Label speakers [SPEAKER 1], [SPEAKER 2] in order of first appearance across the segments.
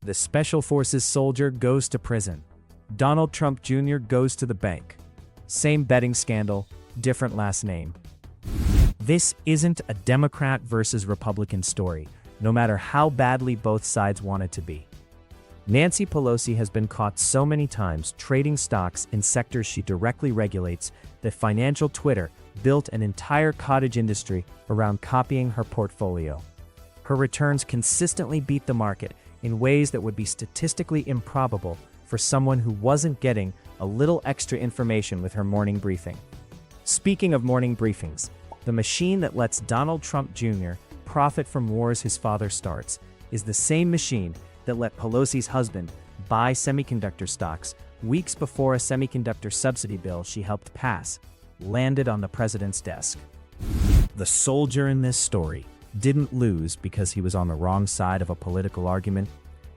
[SPEAKER 1] The Special Forces soldier goes to prison. Donald Trump Jr. goes to the bank. Same betting scandal, different last name. This isn't a Democrat versus Republican story, no matter how badly both sides want it to be. Nancy Pelosi has been caught so many times trading stocks in sectors she directly regulates that financial Twitter built an entire cottage industry around copying her portfolio. Her returns consistently beat the market in ways that would be statistically improbable for someone who wasn't getting a little extra information with her morning briefing. Speaking of morning briefings, the machine that lets Donald Trump Jr. profit from wars his father starts is the same machine that let Pelosi's husband buy semiconductor stocks weeks before a semiconductor subsidy bill she helped pass landed on the president's desk. The soldier in this story didn't lose because he was on the wrong side of a political argument.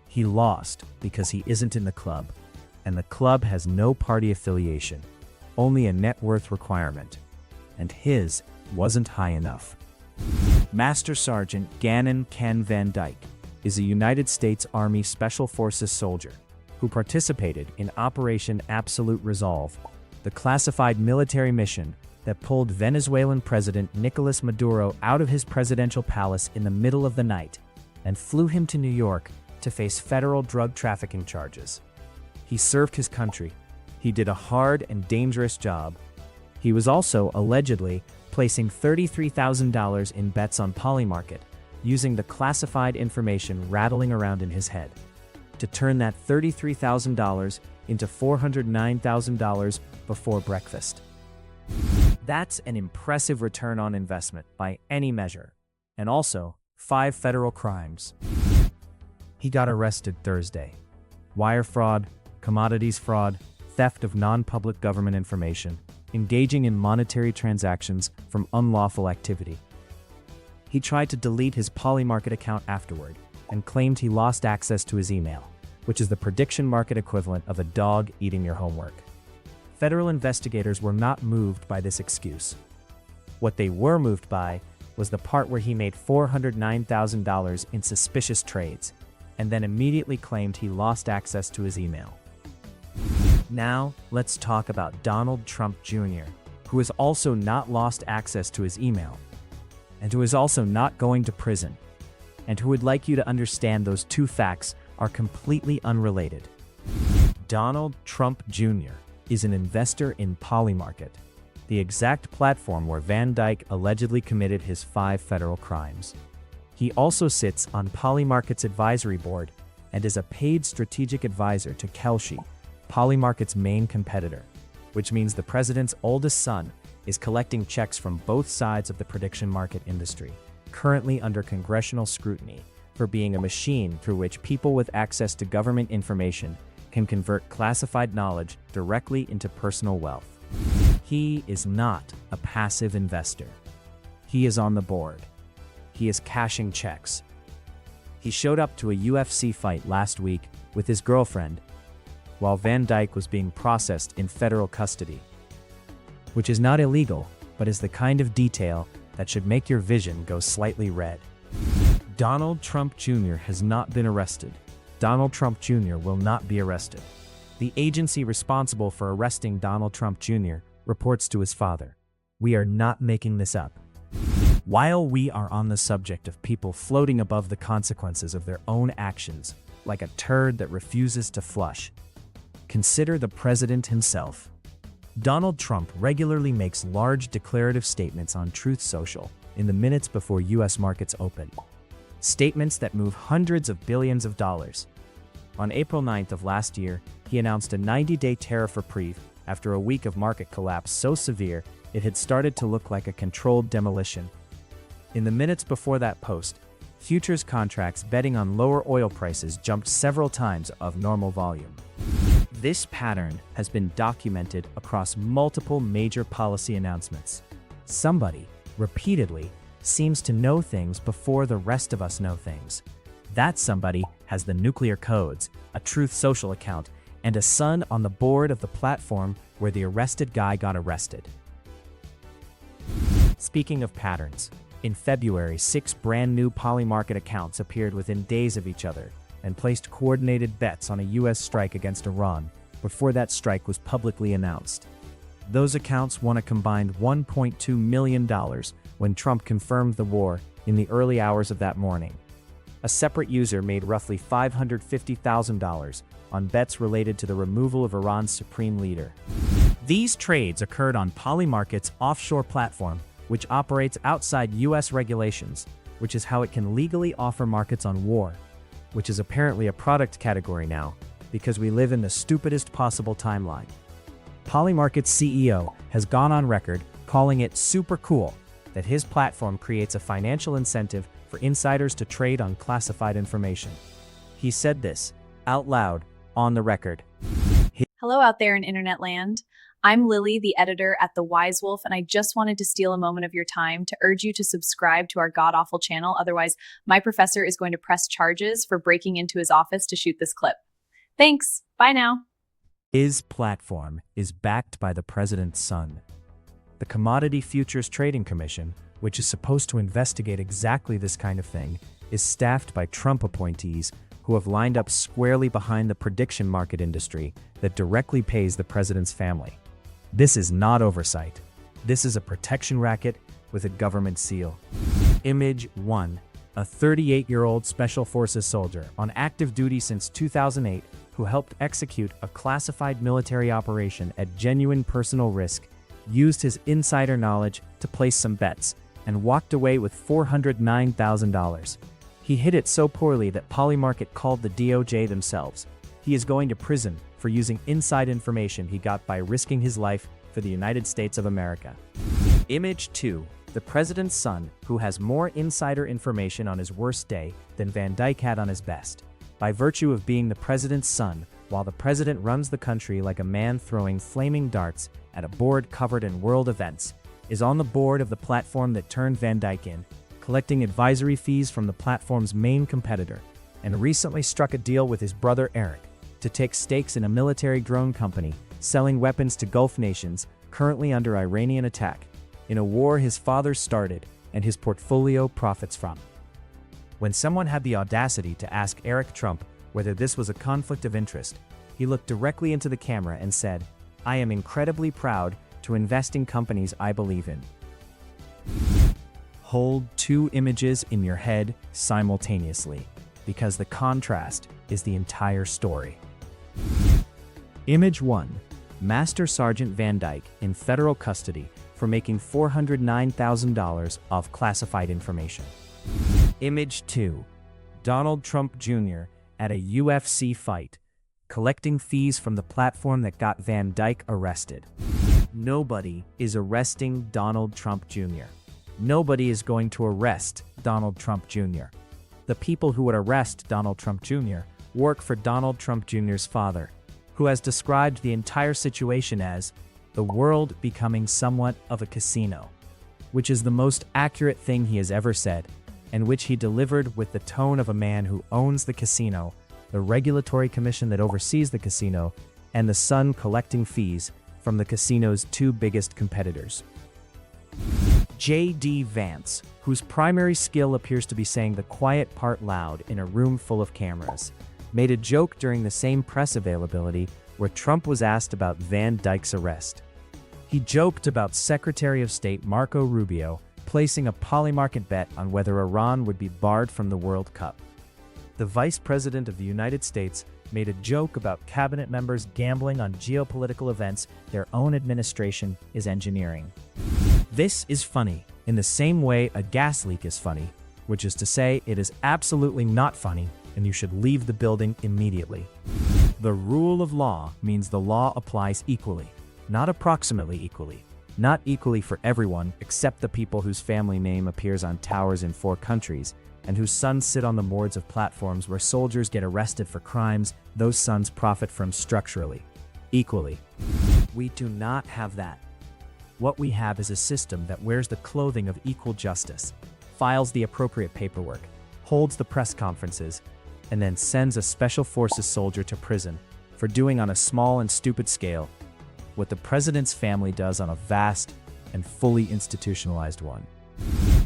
[SPEAKER 1] He lost because he isn't in the club, and the club has no party affiliation, only a net worth requirement, and his wasn't high enough. Master Sergeant Gannon Ken Van Dyke is a United States Army Special Forces soldier who participated in Operation Absolute Resolve, the classified military mission that pulled Venezuelan President Nicolas Maduro out of his presidential palace in the middle of the night and flew him to New York to face federal drug trafficking charges. He served his country. He did a hard and dangerous job. He was also allegedly placing $33,000 in bets on Polymarket, using the classified information rattling around in his head to turn that $33,000 into $409,000 before breakfast. That's an impressive return on investment by any measure, and also 5 federal crimes. He got arrested Thursday. Wire fraud, commodities fraud, theft of non-public government information, engaging in monetary transactions from unlawful activity. He tried to delete his Polymarket account afterward and claimed he lost access to his email, which is the prediction market equivalent of a dog eating your homework. Federal investigators were not moved by this excuse. What they were moved by was the part where he made $409,000 in suspicious trades, and then immediately claimed he lost access to his email. Now, let's talk about Donald Trump Jr., who has also not lost access to his email, and who is also not going to prison, and who would like you to understand those two facts are completely unrelated. Donald Trump Jr. is an investor in Polymarket, the exact platform where Van Dyke allegedly committed his 5 federal crimes. He also sits on Polymarket's advisory board and is a paid strategic advisor to Kalshi, Polymarket's main competitor, which means the president's oldest son is collecting checks from both sides of the prediction market industry, currently under congressional scrutiny for being a machine through which people with access to government information can convert classified knowledge directly into personal wealth. He is not a passive investor. He is on the board. He is cashing checks. He showed up to a UFC fight last week with his girlfriend while Van Dyke was being processed in federal custody, which is not illegal, but is the kind of detail that should make your vision go slightly red. Donald Trump Jr. has not been arrested. Donald Trump Jr. will not be arrested. The agency responsible for arresting Donald Trump Jr. reports to his father, "We are not making this up." While we are on the subject of people floating above the consequences of their own actions, like a turd that refuses to flush, consider the president himself. Donald Trump regularly makes large declarative statements on Truth Social in the minutes before U.S. markets open. Statements that move hundreds of billions of dollars. On April 9th of last year, he announced a 90-day tariff reprieve after a week of market collapse so severe it had started to look like a controlled demolition. In the minutes before that post, futures contracts betting on lower oil prices jumped several times of normal volume. This pattern has been documented across multiple major policy announcements. Somebody, repeatedly, seems to know things before the rest of us know things. That somebody has the nuclear codes, a Truth Social account, and a son on the board of the platform where the arrested guy got arrested. Speaking of patterns, in February, 6 brand new Polymarket accounts appeared within days of each other, and placed coordinated bets on a U.S. strike against Iran before that strike was publicly announced. Those accounts won a combined $1.2 million when Trump confirmed the war in the early hours of that morning. A separate user made roughly $550,000 on bets related to the removal of Iran's supreme leader. These trades occurred on Polymarket's offshore platform, which operates outside U.S. regulations, which is how it can legally offer markets on war, which is apparently a product category now, because we live in the stupidest possible timeline. Polymarket's CEO has gone on record calling it super cool that his platform creates a financial incentive for insiders to trade on classified information. He said this out loud on the record.
[SPEAKER 2] Hello out there in internet land. I'm Lily, the editor at The Wise Wolf, and I just wanted to steal a moment of your time to urge you to subscribe to our god-awful channel. Otherwise, my professor is going to press charges for breaking into his office to shoot this clip. Thanks. Bye now.
[SPEAKER 1] His platform is backed by the president's son. The Commodity Futures Trading Commission, which is supposed to investigate exactly this kind of thing, is staffed by Trump appointees who have lined up squarely behind the prediction market industry that directly pays the president's family. This is not oversight. This is a protection racket with a government seal. Image 1. A 38-year-old Special Forces soldier on active duty since 2008 who helped execute a classified military operation at genuine personal risk, used his insider knowledge to place some bets, and walked away with $409,000. He hit it so poorly that Polymarket called the DOJ themselves. He is going to prison for using inside information he got by risking his life for the United States of America. Image 2. The president's son, who has more insider information on his worst day than Van Dyke had on his best. By virtue of being the president's son, while the president runs the country like a man throwing flaming darts at a board covered in world events, is on the board of the platform that turned Van Dyke in, collecting advisory fees from the platform's main competitor, and recently struck a deal with his brother Eric to take stakes in a military drone company selling weapons to Gulf nations currently under Iranian attack, in a war his father started and his portfolio profits from. When someone had the audacity to ask Eric Trump whether this was a conflict of interest, he looked directly into the camera and said, "I am incredibly proud to invest in companies I believe in." Hold two images in your head simultaneously, because the contrast is the entire story. Image 1. Master Sergeant Van Dyke in federal custody for making $409,000 off classified information. Image 2. Donald Trump Jr. at a UFC fight, collecting fees from the platform that got Van Dyke arrested. Nobody is arresting Donald Trump Jr. Nobody is going to arrest Donald Trump Jr. The people who would arrest Donald Trump Jr. work for Donald Trump Jr.'s father, who has described the entire situation as the world becoming somewhat of a casino, which is the most accurate thing he has ever said, and which he delivered with the tone of a man who owns the casino, the regulatory commission that oversees the casino, and the son collecting fees from the casino's two biggest competitors. J.D. Vance, whose primary skill appears to be saying the quiet part loud in a room full of cameras, made a joke during the same press availability where Trump was asked about Van Dyke's arrest. He joked about Secretary of State Marco Rubio placing a Polymarket bet on whether Iran would be barred from the World Cup. The Vice President of the United States made a joke about cabinet members gambling on geopolitical events their own administration is engineering. This is funny, in the same way a gas leak is funny, which is to say it is absolutely not funny and you should leave the building immediately. The rule of law means the law applies equally, not approximately equally. Not equally for everyone except the people whose family name appears on towers in 4 countries and whose sons sit on the boards of platforms where soldiers get arrested for crimes those sons profit from structurally. Equally. We do not have that. What we have is a system that wears the clothing of equal justice, files the appropriate paperwork, holds the press conferences, and then sends a special forces soldier to prison for doing on a small and stupid scale what the president's family does on a vast and fully institutionalized one.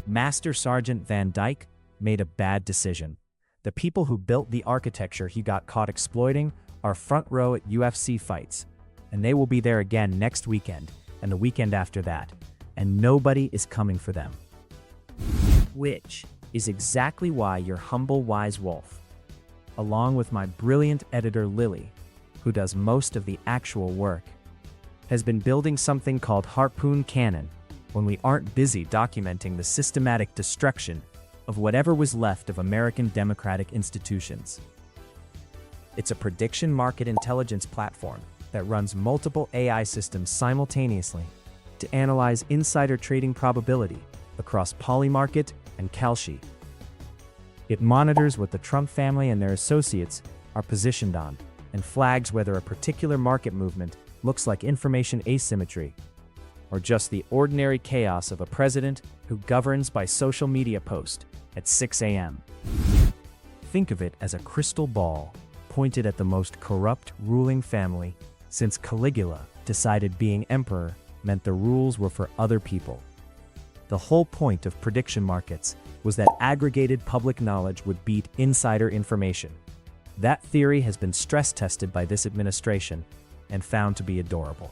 [SPEAKER 1] Master Sergeant Van Dyke made a bad decision. The people who built the architecture he got caught exploiting are front row at UFC fights, and they will be there again next weekend and the weekend after that, and nobody is coming for them. Which is exactly why your humble wise wolf, along with my brilliant editor Lily, who does most of the actual work, has been building something called Harpoon Cannon when we aren't busy documenting the systematic destruction of whatever was left of American democratic institutions. It's a prediction market intelligence platform that runs multiple AI systems simultaneously to analyze insider trading probability across Polymarket and Kalshi. It monitors what the Trump family and their associates are positioned on and flags whether a particular market movement looks like information asymmetry or just the ordinary chaos of a president who governs by social media post at 6 a.m. Think of it as a crystal ball pointed at the most corrupt ruling family since Caligula decided being emperor meant the rules were for other people. The whole point of prediction markets was that aggregated public knowledge would beat insider information. That theory has been stress tested by this administration and found to be adorable.